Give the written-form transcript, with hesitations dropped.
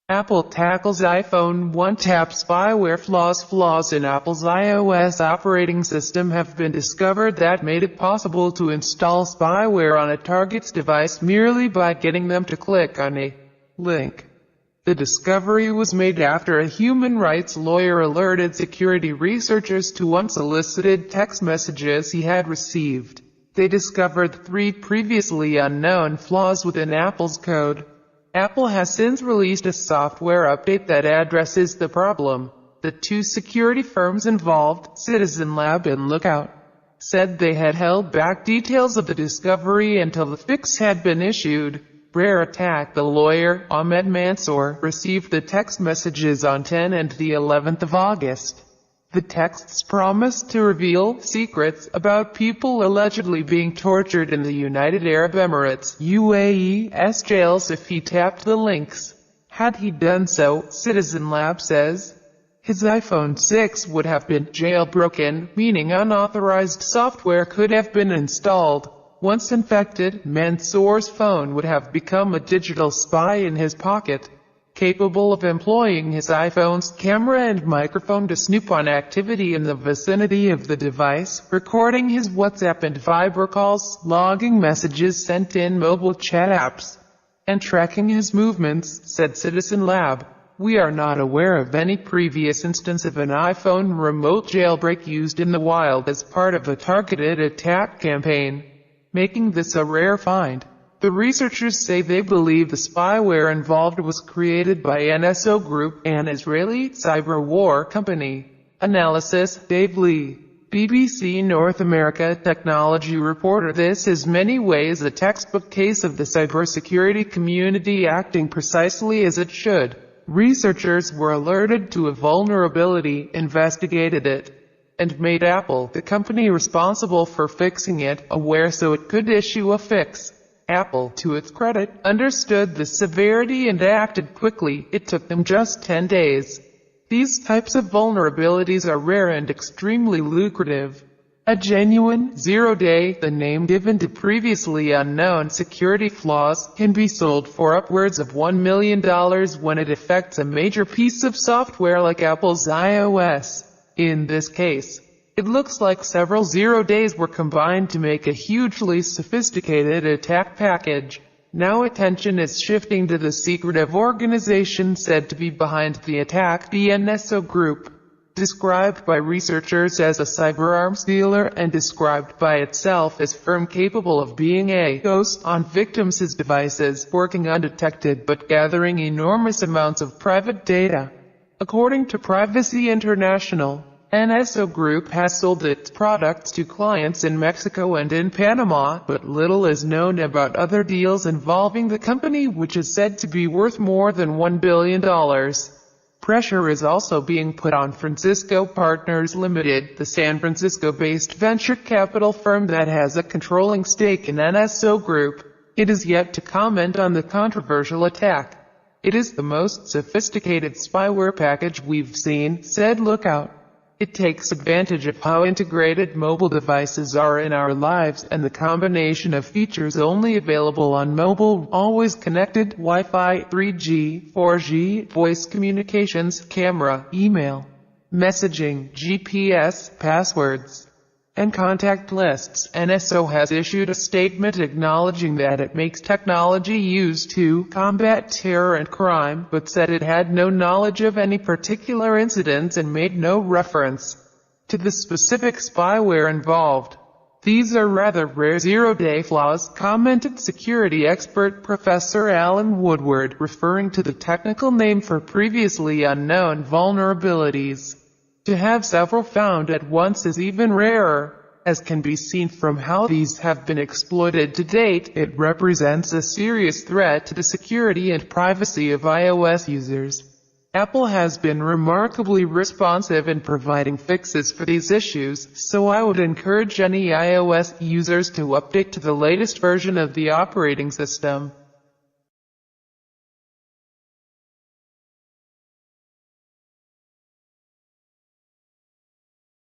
Apple tackles iPhone one-tap spyware flaws. Flaws in Apple's iOS operating system have been discovered that made it possible to install spyware on a target's device merely by getting them to click on a link. The discovery was made after a human rights lawyer alerted security researchers to unsolicited text messages he had received. They discovered 3 previously unknown flaws within Apple's code. Apple has since released a software update that addresses the problem. The 2 security firms involved, Citizen Lab and Lookout, said they had held back details of the discovery until the fix had been issued. Rare attack. The lawyer, Ahmed Mansoor, received the text messages on 10 and the 11th of August. The texts promised to reveal secrets about people allegedly being tortured in the United Arab Emirates (UAE's) jails if he tapped the links. Had he done so, Citizen Lab says, his iPhone 6 would have been jailbroken, meaning unauthorized software could have been installed. Once infected, Mansoor's phone would have become a digital spy in his pocket, capable of employing his iPhone's camera and microphone to snoop on activity in the vicinity of the device, recording his WhatsApp and Viber calls, logging messages sent in mobile chat apps, and tracking his movements, said Citizen Lab. We are not aware of any previous instance of an iPhone remote jailbreak used in the wild as part of a targeted attack campaign, making this a rare find. The researchers say they believe the spyware involved was created by NSO Group, an Israeli cyber war company. Analysis, Dave Lee, BBC North America technology reporter. This is many ways a textbook case of the cybersecurity community acting precisely as it should. Researchers were alerted to a vulnerability, investigated it, and made Apple, the company responsible for fixing it, aware so it could issue a fix. Apple, to its credit, understood the severity and acted quickly. It took them just 10 days. These types of vulnerabilities are rare and extremely lucrative. A genuine, zero-day, the name given to previously unknown security flaws, can be sold for upwards of $1 million when it affects a major piece of software like Apple's iOS. In this case, it looks like several 0 days were combined to make a hugely sophisticated attack package. Now attention is shifting to the secretive organization said to be behind the attack, the NSO Group, described by researchers as a cyberarms dealer and described by itself as firm capable of being a ghost on victims' devices, working undetected but gathering enormous amounts of private data. According to Privacy International, NSO Group has sold its products to clients in Mexico and in Panama, but little is known about other deals involving the company, which is said to be worth more than $1 billion. Pressure is also being put on Francisco Partners Limited, the San Francisco-based venture capital firm that has a controlling stake in NSO Group. It is yet to comment on the controversial attack. It is the most sophisticated spyware package we've seen, said Lookout. It takes advantage of how integrated mobile devices are in our lives and the combination of features only available on mobile, always connected, Wi-Fi, 3G, 4G, voice communications, camera, email, messaging, GPS, passwords, and contact lists. NSO has issued a statement acknowledging that it makes technology used to combat terror and crime, but said it had no knowledge of any particular incidents and made no reference to the specific spyware involved. These are rather rare zero-day flaws, commented security expert Professor Alan Woodward, referring to the technical name for previously unknown vulnerabilities. To have several found at once is even rarer. As can be seen from how these have been exploited to date, it represents a serious threat to the security and privacy of iOS users. Apple has been remarkably responsive in providing fixes for these issues, so I would encourage any iOS users to update to the latest version of the operating system.